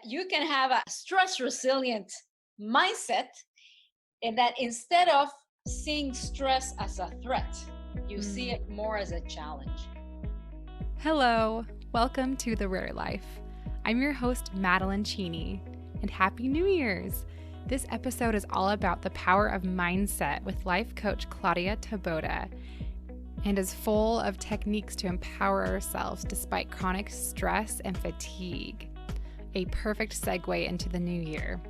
You can have a stress resilient mindset, and that instead of seeing stress as a threat, you see it more as a challenge. Hello, welcome to The Rare Life. I'm your host, Madeline Cheney, and Happy New Year's! This episode is all about the power of mindset with life coach Claudia Taboada, and is full of techniques to empower ourselves despite chronic stress and fatigue. A perfect segue into the new year.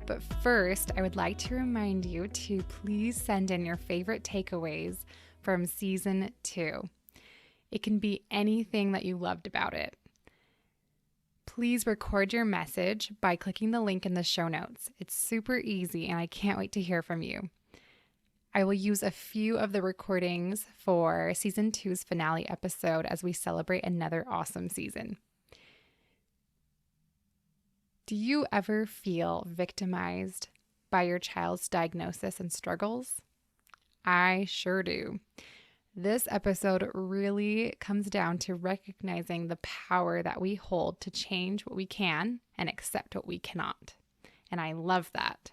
But first, I would like to remind you to please send in your favorite takeaways from season 2. It can be anything that you loved about it. Please record your message by clicking the link in the show notes. It's super easy and I can't wait to hear from you. I will use a few of the recordings for season 2's finale episode as we celebrate another awesome season. Do you ever feel victimized by your child's diagnosis and struggles? I sure do. This episode really comes down to recognizing the power that we hold to change what we can and accept what we cannot. And I love that.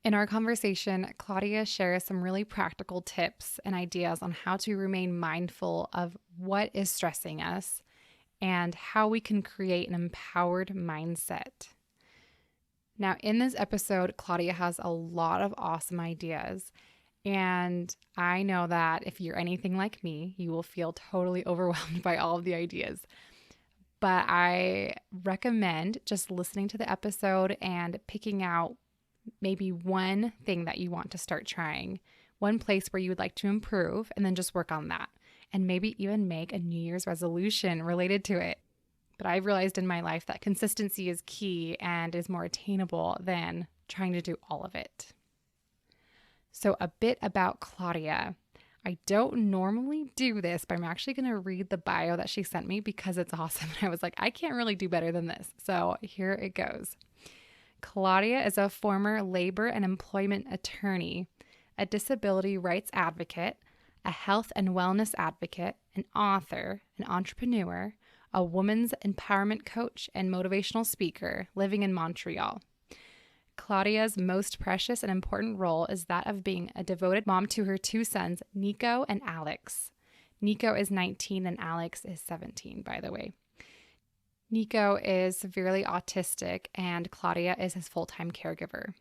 In our conversation, Claudia shares some really practical tips and ideas on how to remain mindful of what is stressing us and how we can create an empowered mindset. Now, in this episode, Claudia has a lot of awesome ideas. And I know that if you're anything like me, you will feel totally overwhelmed by all of the ideas. But I recommend just listening to the episode and picking out maybe one thing that you want to start trying, one place where you would like to improve, and then just work on that. And maybe even make a New Year's resolution related to it. But I've realized in my life that consistency is key and is more attainable than trying to do all of it. So a bit about Claudia. I don't normally do this, but I'm actually going to read the bio that she sent me because it's awesome. And I was like, I can't really do better than this. So here it goes. Claudia is a former labor and employment attorney, a disability rights advocate, a health and wellness advocate, an author, an entrepreneur, a women's empowerment coach, and motivational speaker living in Montreal. Claudia's most precious and important role is that of being a devoted mom to her 2 sons, Nico and Alex. Nico is 19 and Alex is 17, by the way. Nico is severely autistic and Claudia is his full-time caregiver.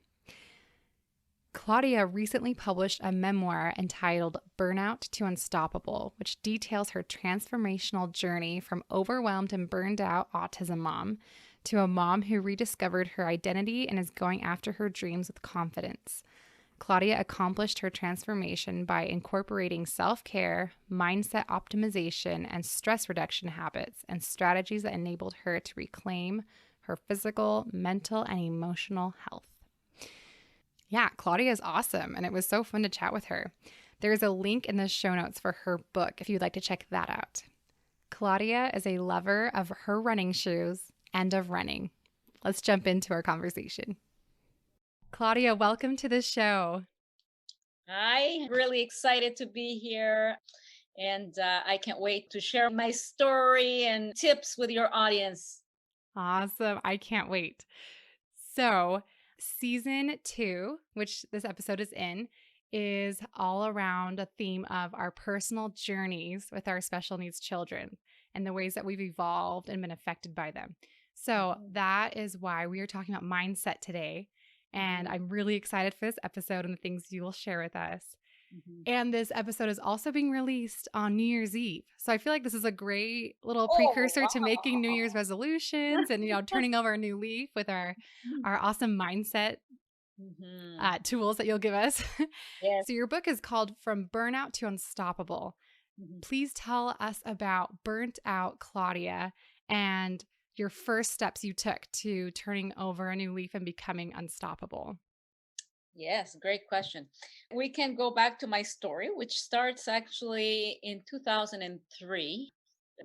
Claudia recently published a memoir entitled Burnout to Unstoppable, which details her transformational journey from overwhelmed and burned out autism mom to a mom who rediscovered her identity and is going after her dreams with confidence. Claudia accomplished her transformation by incorporating self-care, mindset optimization, and stress reduction habits and strategies that enabled her to reclaim her physical, mental, and emotional health. Yeah, Claudia is awesome, and it was so fun to chat with her. There's a link in the show notes for her book if you'd like to check that out. Claudia is a lover of her running shoes and of running. Let's jump into our conversation. Claudia, welcome to the show. I'm really excited to be here, and I can't wait to share my story and tips with your audience. Awesome. I can't wait. So, season 2, which this episode is in, is all around a theme of our personal journeys with our special needs children and the ways that we've evolved and been affected by them. So that is why we are talking about mindset today. And I'm really excited for this episode and the things you will share with us. And this episode is also being released on New Year's Eve. So I feel like this is a great little precursor to making New Year's resolutions and, turning over a new leaf with our awesome mindset tools that you'll give us. Yes. So your book is called From Burnout to Unstoppable. Please tell us about Burnt Out, Claudia, and your first steps you took to turning over a new leaf and becoming unstoppable. Yes, great question. We can go back to my story, which starts actually in 2003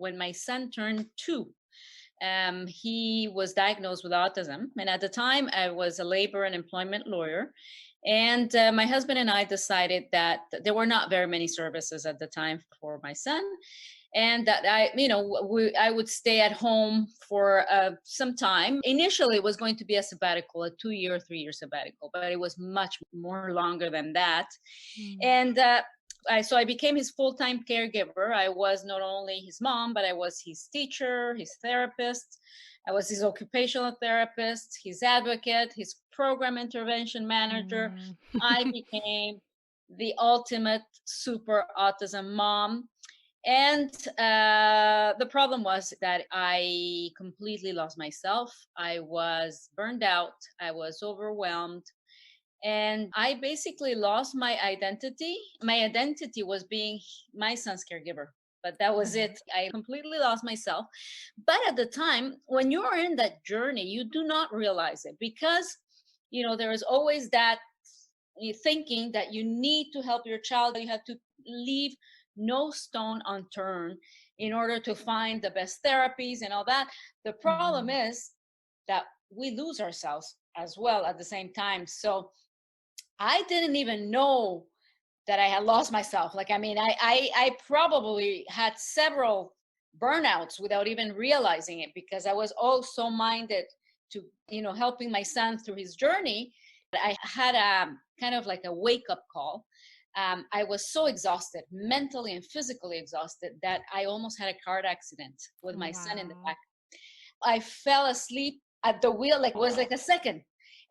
when my son turned 2. He was diagnosed with autism. And at the time, I was a labor and employment lawyer. And my husband and I decided that there were not very many services at the time for my son. and that I would stay at home for some time. Initially, it was going to be a sabbatical, a 2 year, 3 year sabbatical, but it was much more longer than that. Mm. And so I became his full-time caregiver. I was not only his mom, but I was his teacher, his therapist. I was his occupational therapist, his advocate, his program intervention manager. Mm. I became the ultimate super autism mom. And the problem was that I completely lost myself. I was burned out. I was overwhelmed. And I basically lost my identity. My identity was being my son's caregiver, but that was Right. it. I completely lost myself. But at the time, when you're in that journey, you do not realize it because, there is always that thinking that you need to help your child. You have to leave no stone unturned in order to find the best therapies and all that. The problem Mhm. is that we lose ourselves as well at the same time. So I didn't even know that I had lost myself. Like, I mean, I probably had several burnouts without even realizing it because I was all so minded to, helping my son through his journey. I had a kind of like a wake up call. I was so exhausted, mentally and physically exhausted, that I almost had a car accident with Oh, my son in the wow. back. I fell asleep at the wheel, like it was like a second.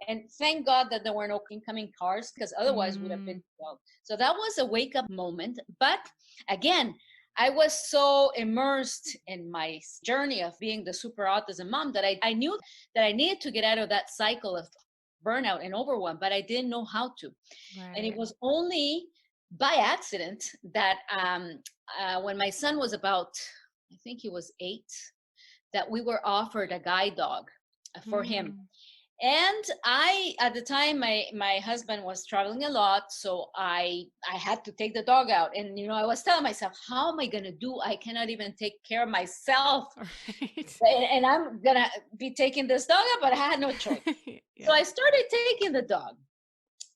And thank God that there were no incoming cars because otherwise would have Mm. been well. So that was a wake up moment. But again, I was so immersed in my journey of being the super autism mom that I knew that I needed to get out of that cycle of burnout and overwhelm, but I didn't know how to. And it Right. was only by accident that when my son was about, I think he was 8, that we were offered a guide dog for him. Mm. And I, at the time, my husband was traveling a lot, so I had to take the dog out. And I was telling myself, how am I gonna do? I cannot even take care of myself, Right. and I'm gonna be taking this dog out, but I had no choice. So Yeah. I started taking the dog,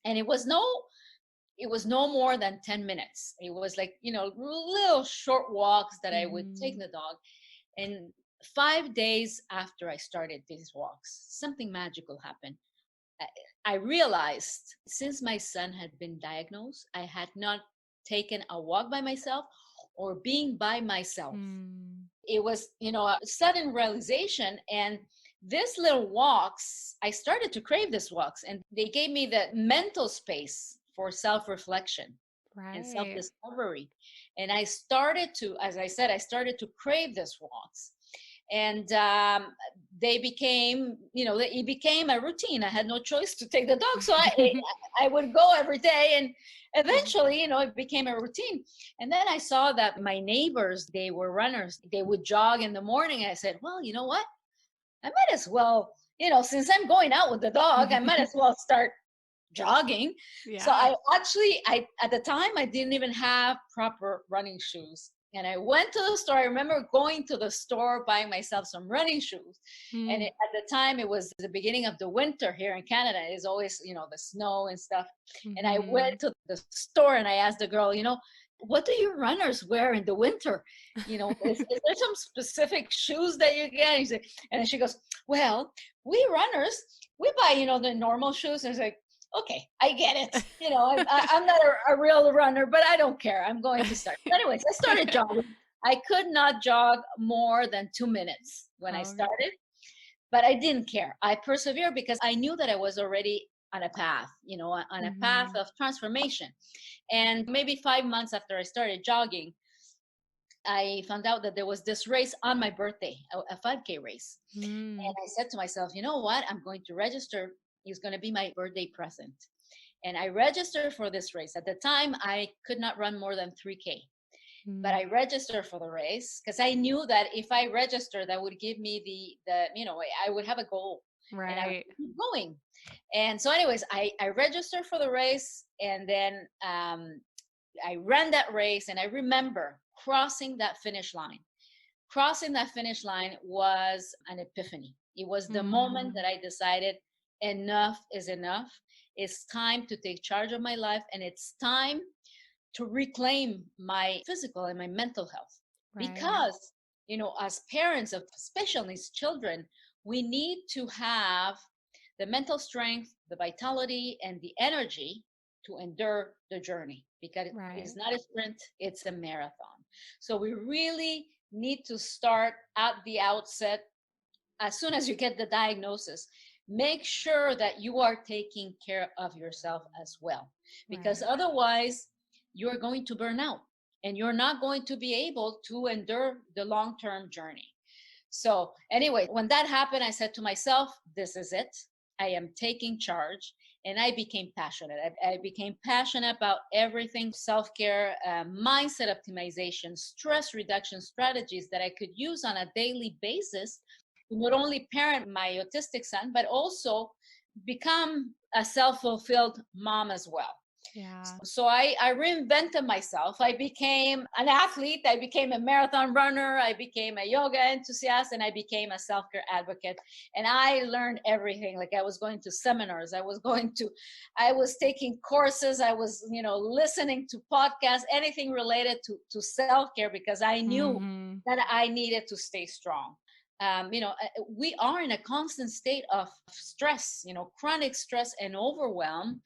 and it was no more than 10 minutes. It was like, little short walks that I would take Mhm. the dog. And 5 days after I started these walks, something magical happened. I I realized since my son had been diagnosed, I had not taken a walk by myself or being by myself. Mm. It was, a sudden realization. And these little walks, I started to crave these walks, and they gave me the mental space for self reflection and self Right. discovery. And I started to, as I said, I started to crave these walks. And they became, it became a routine. I had no choice to take the dog. So I would go every day. And eventually, it became a routine. And then I saw that my neighbors, they were runners. They would jog in the morning. I said, well, you know what? I might as well, since I'm going out with the dog, I might as well start jogging. So Yeah. I at the time I didn't even have proper running shoes. And I went to the store. I remember going to the store buying myself some running shoes. And Mm. at the time it was the beginning of the winter here in Canada. It's always, the snow and stuff. And I went Mhm. to the store and I asked the girl, what do your runners wear in the winter? Is there some specific shoes that you get? And then she goes, well, we runners, we buy, the normal shoes. And I was like, okay, I get it. I'm not a real runner, but I don't care. I'm going to start. But anyways, I started jogging. I could not jog more than 2 minutes when I Okay. started, but I didn't care. I persevered because I knew that I was already on a path, on a path Mhm. of transformation. And maybe 5 months after I started jogging, I found out that there was this race on my birthday, a 5K race. And Mm. I said to myself, you know what? I'm going to register. It's going to be my birthday present. And I registered for this race. At the time, I could not run more than 3K, but Mm. I registered for the race because I knew that if I registered, that would give me I would have a goal and I would Right. keep going. And so, anyways, I registered for the race, and then I ran that race, and I remember crossing that finish line. Crossing that finish line was an epiphany. It was the moment Mm. that I decided enough is enough. It's time to take charge of my life, and it's time to reclaim my physical and my mental health. Right. because, as parents of special needs children, we need to have the mental strength, the vitality, and the energy to endure the journey, because it's Right. not a sprint, it's a marathon. So we really need to start at the outset. As soon as you get the diagnosis, make sure that you are taking care of yourself as well, because Right. otherwise you're going to burn out and you're not going to be able to endure the long term journey. So, anyway, when that happened, I said to myself, this is it. I am taking charge. And I became passionate. I became passionate about everything self care, mindset optimization, stress reduction strategies that I could use on a daily basis to not only parent my autistic son, but also become a self fulfilled mom as well. Yeah. So I reinvented myself. I became an athlete. I became a marathon runner. I became a yoga enthusiast, and I became a self care advocate. And I learned everything. Like, I was going to seminars. I was taking courses. I was, listening to podcasts, anything related to self care, because I knew Mm-hmm. that I needed to stay strong. We are in a constant state of stress, chronic stress and overwhelm,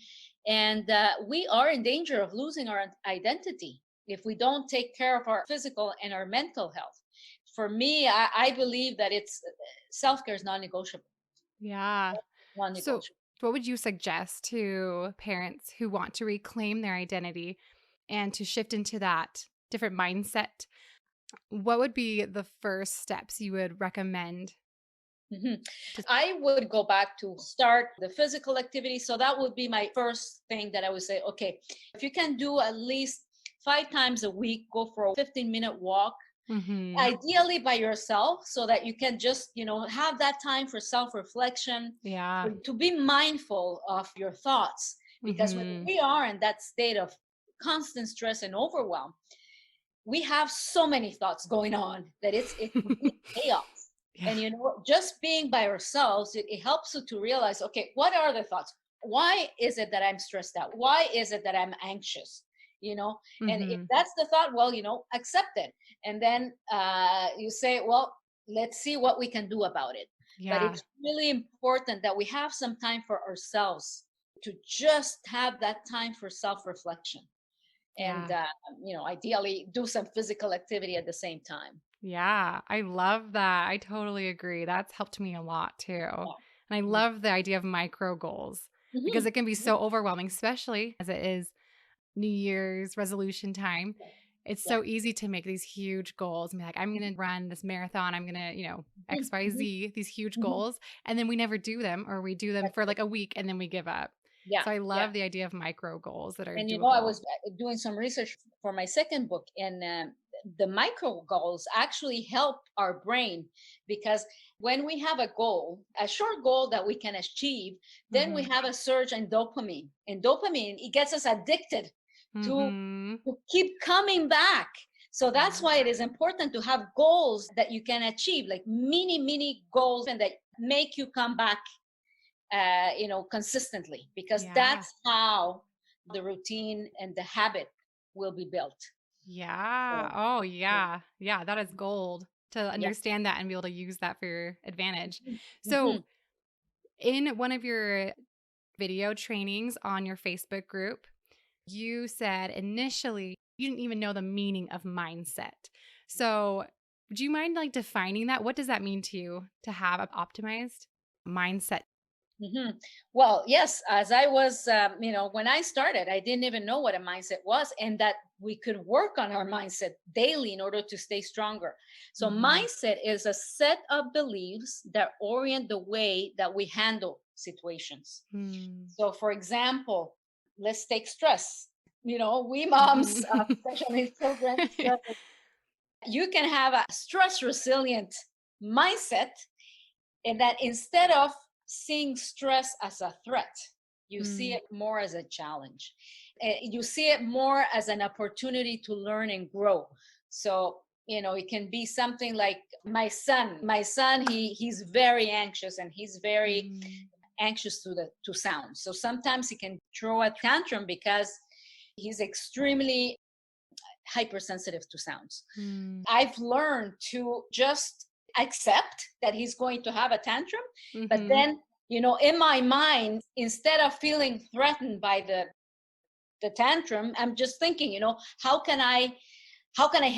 and we are in danger of losing our identity if we don't take care of our physical and our mental health. For me, I believe that it's self-care is non-negotiable. Yeah. So, Non-negotiable. what would you suggest to parents who want to reclaim their identity and to shift into that different mindset? What would be the first steps you would recommend Mhm. to I would go back to start the physical activity. So that would be my first thing that I would say, okay, if you can do at least 5 times a week, go for a 15-minute walk, Mhm. ideally by yourself, so that you can just have that time for self-reflection, Yeah. to be mindful of your thoughts, because when Mhm. we are in that state of constant stress and overwhelm, we have so many thoughts going on that it can be chaos. Yeah. And just being by ourselves, it helps you to realize, okay, what are the thoughts? Why is it that I'm stressed out? Why is it that I'm anxious? And if Mhm. that's the thought, well, accept it. And then you say, well, let's see what we can do about it. But Yeah. it's really important that we have some time for ourselves, to just have that time for self-reflection, and Yeah. ideally do some physical activity at the same time. Yeah. I love that. I totally agree. That's helped me a lot too. And I Yeah. love the idea of micro goals because Mhm. it can be so overwhelming, especially as it is New Year's resolution time. It's Yeah. so easy to make these huge goals and be like, I'm going to run this marathon. I'm going to, Mhm. Mhm. XYZ, these huge Mhm. goals. And then we never do them or we do them That's for it. like a week and then we give up. Yeah. So I Yeah. love the idea of micro goals that are And I doable. was doing some research for my second book, and the micro goals actually help our brain, because when we have a goal, a short goal that we can achieve, then we Mm-hmm. have a surge in dopamine. And dopamine, it gets us addicted to Mm-hmm. keep coming back. So that's Yeah. why it is important to have goals that you can achieve, like mini goals, and that make you come back, consistently, because Yeah. that's how the routine and the habit will be built. Yeah. So, Oh, yeah. yeah. Yeah. That is gold to Yeah. understand that and be able to use that for your advantage. So, Mhm. in one of your video trainings on your Facebook group, you said initially you didn't even know the meaning of mindset. So, would you mind like defining that? What does that mean to you to have an optimized mindset? Well, yes, as I was, when I started, I didn't even know what a mindset was, and that we could work on our mindset daily in order to stay stronger. So, Mm-hmm. mindset is a set of beliefs that orient the way that we handle situations. Mm-hmm. So, for example, let's take stress. We moms, especially children, stress, you can have a stress resilient mindset, in that instead of seeing stress as a threat, you see Mm. it more as a challenge. You see it more as an opportunity to learn and grow. So, it can be something like my son, he's very anxious, and he's very Mm. anxious to sound. So sometimes he can throw a tantrum because he's extremely hypersensitive to sounds. Mm. I've learned to just accept that he's going to have a tantrum, but Mm-hmm. then, in my mind, instead of feeling threatened by the tantrum, I'm just thinking, how can I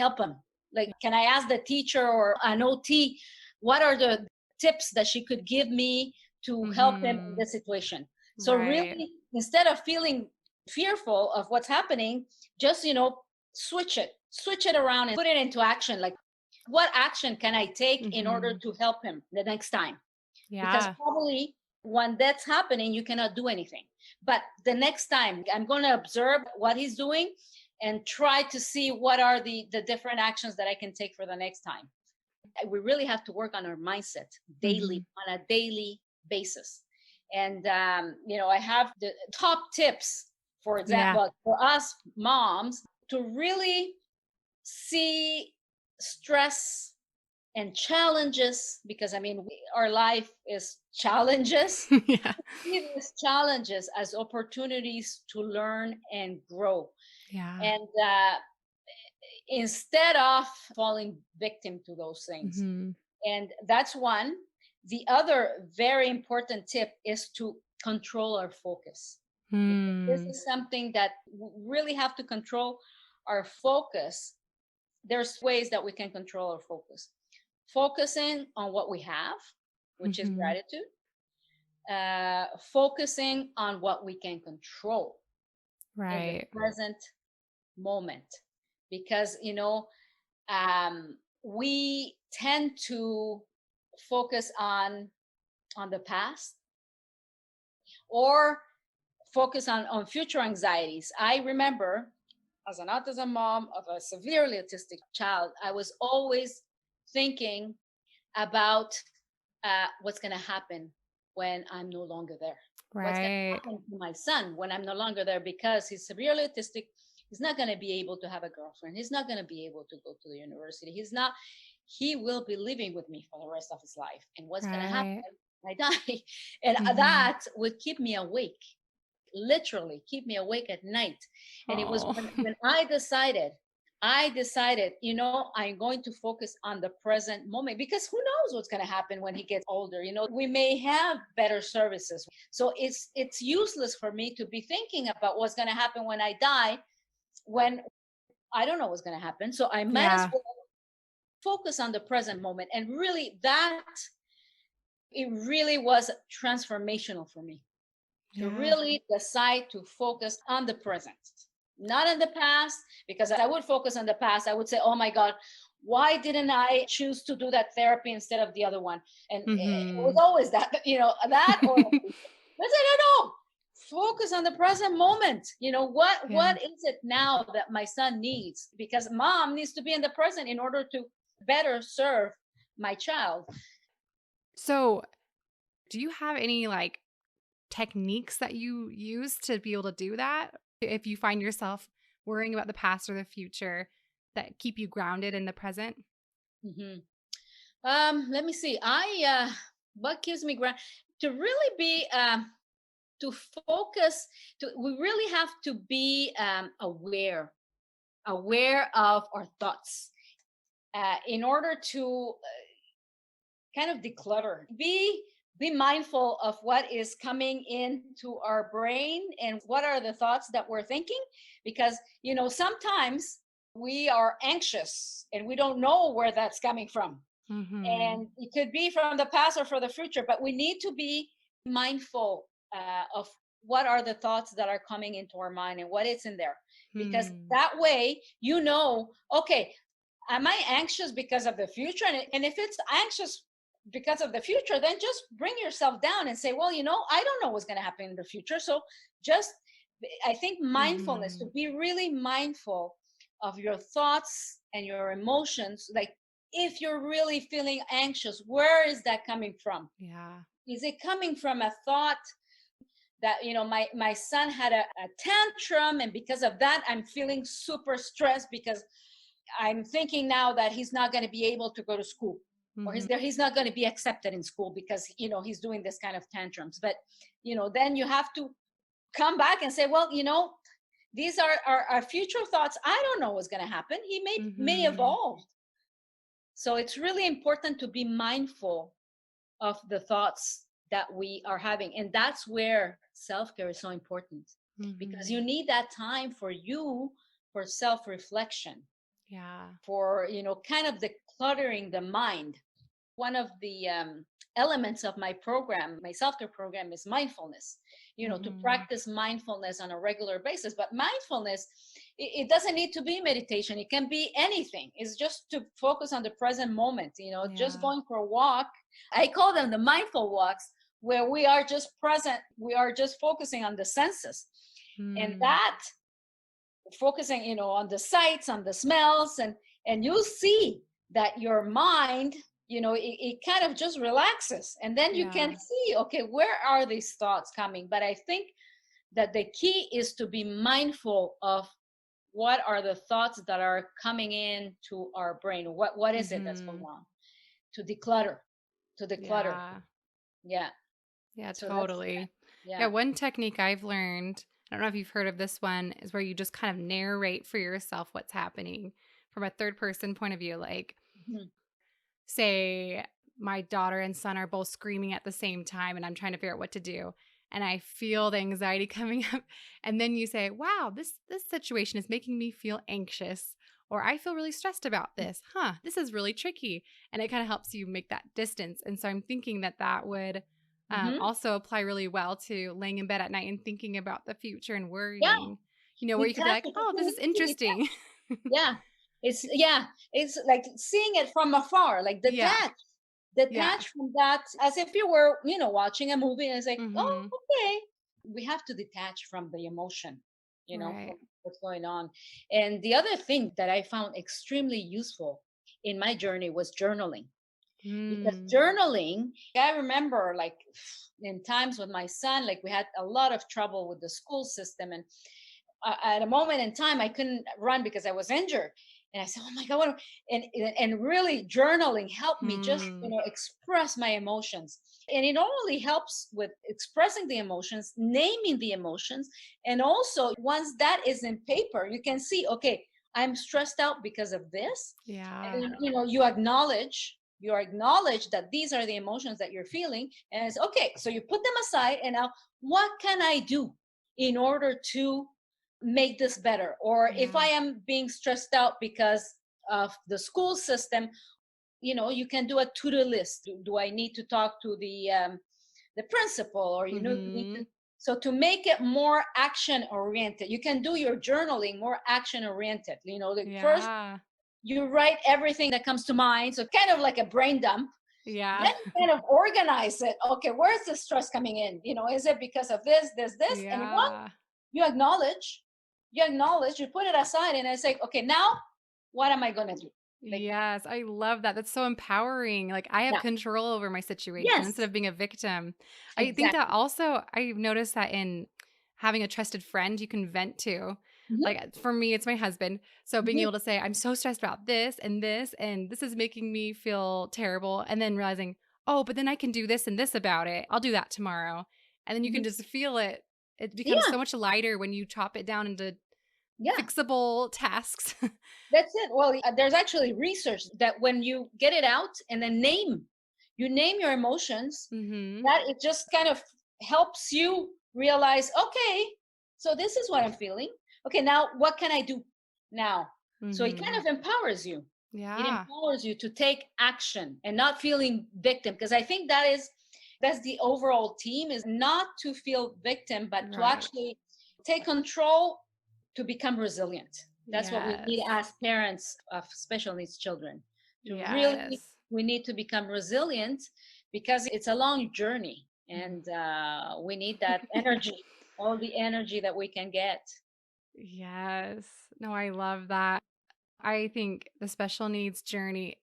help him? Like, can I ask the teacher or an OT, what are the tips that she could give me to help him in Mm-hmm. this situation? So Right. really, instead of feeling fearful of what's happening, just, switch it around and put it into action. Like, what action can I take in order Mm-hmm. to help him the next time? Because Yeah. probably when that's happening, you cannot do anything. But the next time, I'm going to observe what he's doing and try to see what are the different actions that I can take for the next time. We really have to work on our mindset Mm-hmm. daily, on a daily basis. And, I have the top tips, for Yeah. example, for us moms to really see stress and challenges, because our life is challenges. Yeah. See these challenges as opportunities to learn and grow. Yeah. And instead of falling victim to those things. Mm-hmm. And that's one. The other very important tip is to control our focus. Because this Mm. is something that we really have to control our focus. There's ways that we can control our focus. Focusing on what we have, which is Mm-hmm. gratitude. Focusing on what we can control in the Right. present moment. Because, we tend to focus on the past or focus on future anxieties. I remember, as an autism mom of a severely autistic child, I was always thinking about what's going to happen when I'm no longer there. What's going to Right. happen to my son when I'm no longer there, because he's severely autistic. He's not going to be able to have a girlfriend. He's not going to be able to go to the university. He will be living with me for the rest of his life. And what's going to happen Right. when I die? And Mm-hmm. that would keep me awake, literally keep me awake at night. And it was Oh. when I decided, I'm going to focus on the present moment, because who knows what's going to happen when he gets older. We may have better services. So it's useless for me to be thinking about what's going to happen when I die, when I don't know what's going to happen. So I might as Yeah. well focus on the present moment. And really, it really was transformational for me to Yeah. really decide to focus on the present, not in the past. Because I would focus on the past, I would say, oh my God, why didn't I choose to do that therapy instead of the other one? And it was Mm-hmm. always that, that or let's say, no, focus on the present moment. Yeah. What is it now that my son needs? Because mom needs to be in the present in order to better serve my child. So, do you have any like techniques that you use to be able to do that? If you find yourself worrying about the past or the future that keep you grounded in the present? Mhm. Let me see. What gives me ground to really be to focus. We really have to be aware of our thoughts in order to kind of declutter. Be mindful of what is coming into our brain and what are the thoughts that we're thinking, because sometimes we are anxious and we don't know where that's coming from, Mm-hmm. and it could be from the past or for the future, but we need to be mindful of what are the thoughts that are coming into our mind and what is in there, because Hmm. that way, okay, am I anxious because of the future? And if it's anxious because of the future, then just bring yourself down and say, well, I don't know what's going to happen in the future. So just, I think mindfulness, to Mm-hmm. be really mindful of your thoughts and your emotions. Like, if you're really feeling anxious, where is that coming from? Yeah. Is it coming from a thought that, my son had a tantrum, and because of that I'm feeling super stressed because I'm thinking now that he's not going to be able to go to school, or Mm-hmm. he's not going to be accepted in school because he's doing this kind of tantrums. But then you have to come back and say, well, These are our future thoughts. I don't know what's going to happen. He may Mm-hmm. evolve. So it's really important to be mindful of the thoughts that we are having. And that's where self-care is so important, because Mm-hmm. you need that time for you, for self-reflection, Yeah. for, kind of decluttering the mind. One of the elements of my program, my self-care program, is mindfulness, to Mm-hmm. practice mindfulness on a regular basis. But mindfulness, it doesn't need to be meditation. It can be anything. It's just to focus on the present moment, just Yeah. going for a walk. I call them the mindful walks, where we are just present. We are just focusing on the senses. And Mm. that, focusing, on the sights, on the smells, and you'll see that your mind, it kind of just relaxes, and then you can Yeah. see, okay, where are these thoughts coming? But I think that the key is to be mindful of what are the thoughts that are coming in to our brain. What is it that's going Mm-hmm. on? To declutter, to declutter. Yeah. Yeah. Yeah, So that's, totally. Yeah, yeah. one technique I've learned, I don't know if you've heard of this one, is where you just kind of narrate for yourself what's happening from a third person point of view. Like, Mhm. say my daughter and son are both screaming at the same time and I'm trying to figure out what to do. And I feel the anxiety coming up. And then you say, wow, this situation is making me feel anxious. Or I feel really stressed about this. This is really tricky. And it kind of helps you make that distance. And so I'm thinking that would Mhm. also apply really well to laying in bed at night and thinking about the future and Yeah. worrying, where you could be Detach. like, Because oh, we this is need to detach. interesting. Yeah. It's like seeing it from afar, like Yeah. Yeah. detach from that, as if you were, watching a movie, and it's like, oh, Mm-hmm. okay. We have to detach from the emotion, Right. from what's going on. And the other thing that I found extremely useful in my journey was journaling. Because Mm. journaling, I remember, like, in times with my son, like, we had a lot of trouble with the school system, and at a moment in time, I couldn't run because I was injured. And I said, "Oh my God!" And really, journaling helped me just, Hmm. express my emotions. And it not only helps with expressing the emotions, naming the emotions, and also once that is in paper, you can see, okay, I'm stressed out because of this, Yeah. and you acknowledge that these are the emotions that you're feeling, and it's okay. So you put them aside, and now, what can I do in order to make this better? Or if I Yeah. am being stressed out because of the school system, you can do a to-do list. Do I need to talk to the principal, or need to, Mhm. so to make it more action oriented, you can do your journaling more action oriented. Like, first Yeah. you write everything that comes to mind, so kind of like a brain dump. Yeah. Then you kind of organize it. Okay, where's the stress coming in? Is it because of this? And once Yeah. you acknowledge, you put it aside, and I say, okay, now what am I gonna do? Like, Yes, I love that. That's so empowering. Like I have yeah, control over my situation instead yes, of being a victim. I think that exactly. also I've noticed that in having a trusted friend you can vent to. Hmm. Like for me, it's my husband. So being Hmm. able to say, I'm so stressed about this, and this is making me feel terrible. And then realizing, oh, but then I can do this and this about it. I'll do that tomorrow. And then you can Hmm. just feel it. It becomes Yeah, so much lighter when you chop it down into yeah, fixable tasks. that's it. Well, there's actually research that when you get it out and then you name your emotions, Mhm. that it just kind of helps you realize, okay, so this is what I'm feeling. Okay, now what can I do now? So it kind Mhm. of empowers you. It Yeah. empowers you to take action and not feeling victim, because I think that's the overall theme, is not to feel victim, but to Right. actually take control, to become resilient. That's what we need Yes. as parents of special needs children. To really, Yes. we need to become resilient, because it's a long journey, Mm. and we need that energy, all the energy that we can get. Yes. No, I love that. I think the special needs journey,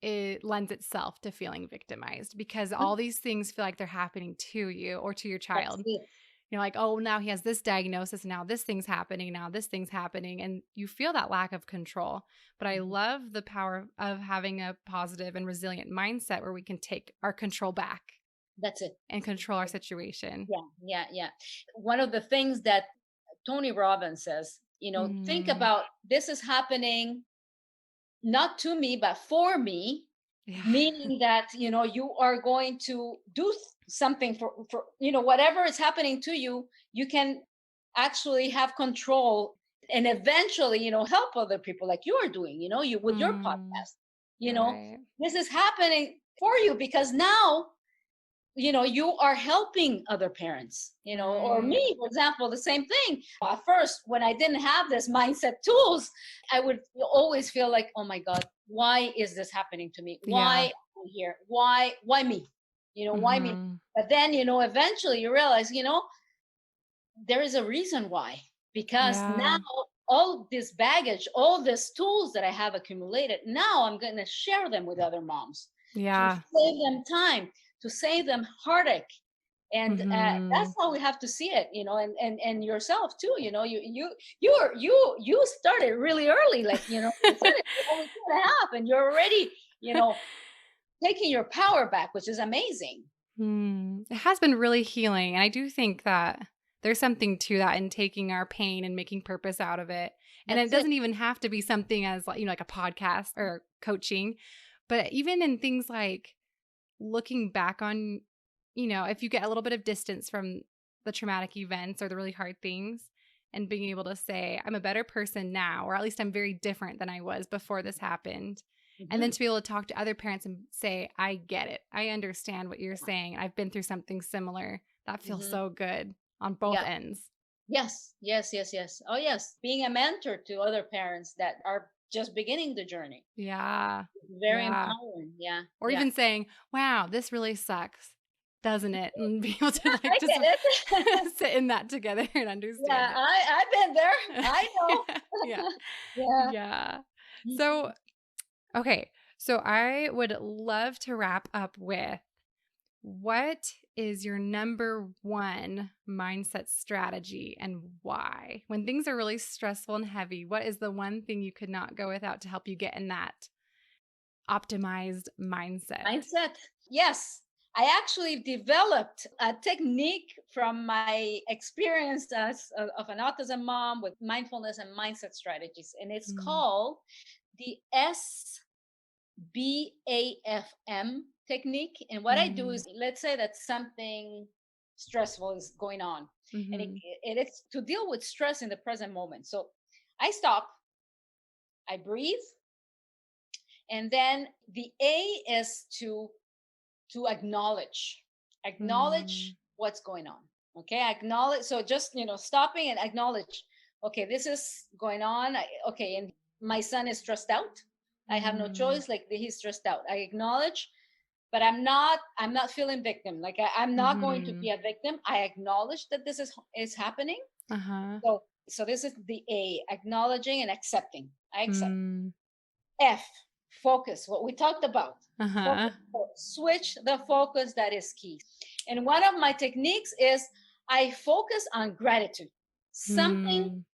it lends itself to feeling victimized because all these things feel like they're happening to you or to your That's child. it. You're like, oh, now he has this diagnosis. Now this thing's happening. Now this thing's happening. And you feel that lack of control. But I Mhm. love the power of having a positive and resilient mindset where we can take our control back That's it. and control our situation. Yeah, yeah, yeah. One of the things that Tony Robbins says, think Mm. about this is happening not to me, but for me, Yeah. meaning that, you are going to do something for, whatever is happening to you, you can actually have control and eventually, help other people like you are doing, you with your Mm. podcast, you know, Right. this is happening for you because now you are helping other parents, or Right. me, for example, the same thing. At first, when I didn't have this mindset tools, I would always feel like, oh my God, why is this happening to me? Why Yeah. am I here? Why me? Why me? Mm-hmm. But then, eventually you realize, there is a reason why, because now Yeah. all this baggage, all these tools that I have accumulated, now I'm going to share them with other moms to Yeah. save them time, to save them heartache. And Mm-hmm. that's how we have to see it, and yourself too. You started really early, like you said it, you're only 2.5, and you're already taking your power back, which is amazing. It has been really healing. And I do think that there's something to that in taking our pain and making purpose out of it. And it That's it. doesn't even have to be something as like, like a podcast or coaching, but even in things like looking back on, if you get a little bit of distance from the traumatic events or the really hard things and being able to say, I'm a better person now, or at least I'm very different than I was before this happened. And then Mhm. to be able to talk to other parents and say, I get it. I understand what you're saying. I've been through something similar. That feels Mhm. so good on both Yeah. ends. Yes, yes, yes, yes. Oh, yes. Being a mentor to other parents that are just beginning the journey. Yeah. Very Yeah. empowering. Yeah. Or Yeah. even saying, wow, this really sucks, doesn't it? And be able to like I just get it. sit in that together and Yeah, understand it. I've been there. I know. Yeah. Yeah. Yeah. So, Mhm. okay. So I would love to wrap up with what is your number one mindset strategy and why? When things are really stressful and heavy, what is the one thing you could not go without to help you get in that optimized mindset? Mindset. Yes. I actually developed a technique from my experience as of an autism mom with mindfulness and mindset strategies. And it's Mm, called the BAFM technique. And what I do mm, is, let's say that something stressful is going on, and mhm, it's to deal with stress in the present moment. So I stop, I breathe, and then the A is to acknowledge mm, what's going on. Okay, acknowledge. So just stopping and acknowledge. Okay, this is going on. Okay, and my son is stressed out. I have no mm, choice. Like he's stressed out. I acknowledge, but I'm not feeling victim. Like I'm not going to be mhm. a victim. I acknowledge that this is happening. Uh-huh. So this is the A, acknowledging and accepting. I accept. Mm, F, focus, what we talked about. uh-huh. Focus, switch the focus, that is key. And one of my techniques is I focus on gratitude. Something Mm,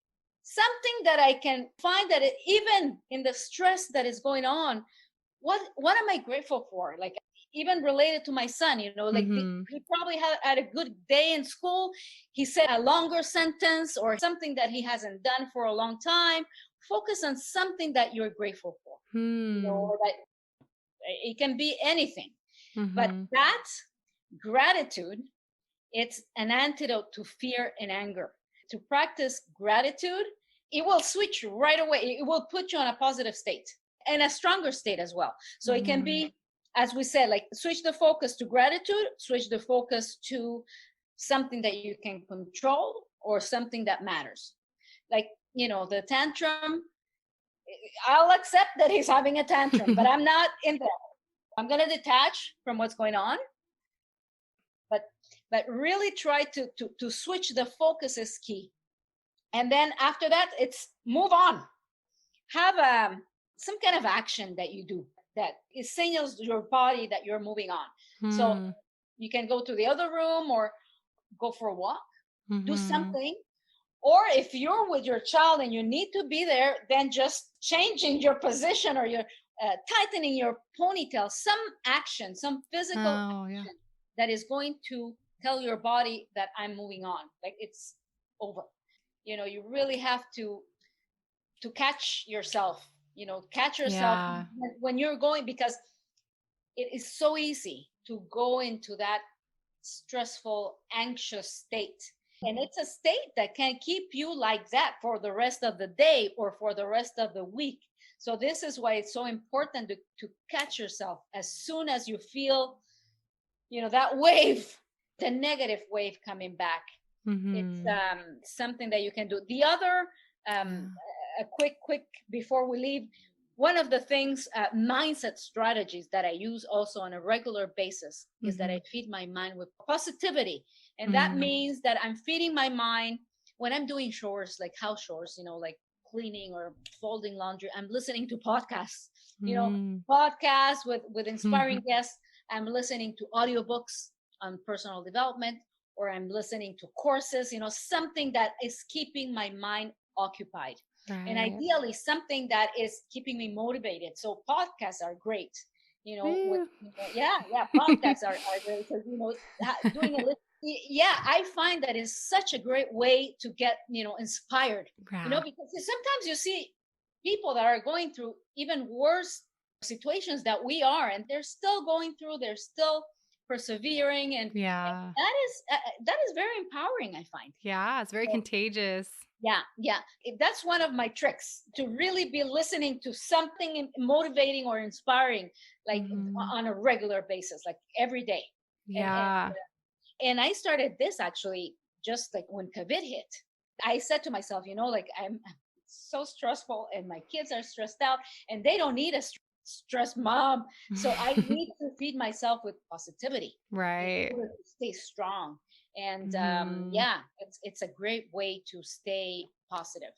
something that I can find that even in the stress that is going on, what am I grateful for? Like even related to my son, like mhm. he probably had a good day in school. He said a longer sentence or something that he hasn't done for a long time. Focus on something that you're grateful for. Hmm. That it can be anything, but Mhm. that gratitude, it's an antidote to fear and anger. To practice gratitude, it will switch right away. It will put you on a positive state and a stronger state as well. So it can Mhm. be, as we said, like switch the focus to gratitude, switch the focus to something that you can control or something that matters. Like, the tantrum, I'll accept that he's having a tantrum, but I'm not in there. I'm going to detach from what's going on, but really try to switch the focus is key. And then after that, it's move on. Have some kind of action that you do that it signals your body that you're moving on. So Hmm. you can go to the other room or go for a walk, do Mhm. something. Or if you're with your child and you need to be there, then just changing your position or your tightening your ponytail, some action, some physical Oh, yeah. action that is going to tell your body that I'm moving on, like it's over. You really have to catch yourself, catch yourself Yeah. when you're going, because it is so easy to go into that stressful, anxious state. And it's a state that can keep you like that for the rest of the day or for the rest of the week. So this is why it's so important to catch yourself as soon as you feel, that wave, the negative wave coming back. It's something that you can do. The other, a quick, before we leave, one of the things, mindset strategies that I use also on a regular basis is that I feed my mind with positivity. And that means that I'm feeding my mind when I'm doing chores, like house chores, like cleaning or folding laundry. I'm listening to podcasts, podcasts with inspiring guests. I'm listening to audiobooks on personal development, or I'm listening to courses, something that is keeping my mind occupied. Right. And ideally something that is keeping me motivated. So podcasts are great. Podcasts are great. So, doing a list. Yeah, I find that is such a great way to get, inspired, because sometimes you see people that are going through even worse situations that we are, and they're still going through, they're still persevering. And that is very empowering, I find. Yeah, it's very contagious. Yeah. That's one of my tricks, to really be listening to something motivating or inspiring, like on a regular basis, like every day. Yeah. And I started this actually just like when COVID hit. I said to myself, like, I'm so stressful and my kids are stressed out and they don't need a stressed mom. So I need to feed myself with positivity. Right. To stay strong. And it's a great way to stay positive.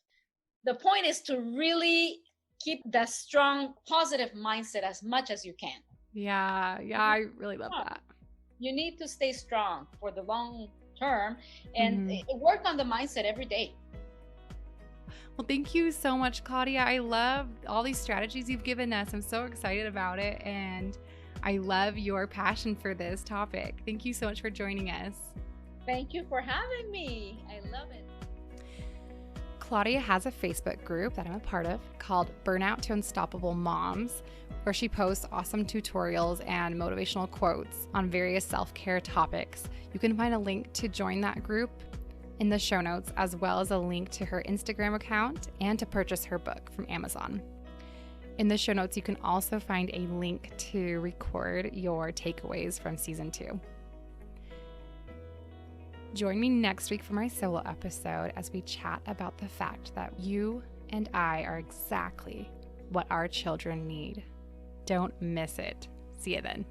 The point is to really keep that strong, positive mindset as much as you can. Yeah, I really love that. You need to stay strong for the long term and work on the mindset every day. Well, thank you so much, Claudia. I love all these strategies you've given us. I'm so excited about it, and I love your passion for this topic. Thank you so much for joining us. Thank you for having me. I love it. Claudia has a Facebook group that I'm a part of called Burnout to Unstoppable Moms, where she posts awesome tutorials and motivational quotes on various self-care topics. You can find a link to join that group in the show notes, as well as a link to her Instagram account and to purchase her book from Amazon. In the show notes, you can also find a link to record your takeaways from season 2. Join me next week for my solo episode as we chat about the fact that you and I are exactly what our children need. Don't miss it. See you then.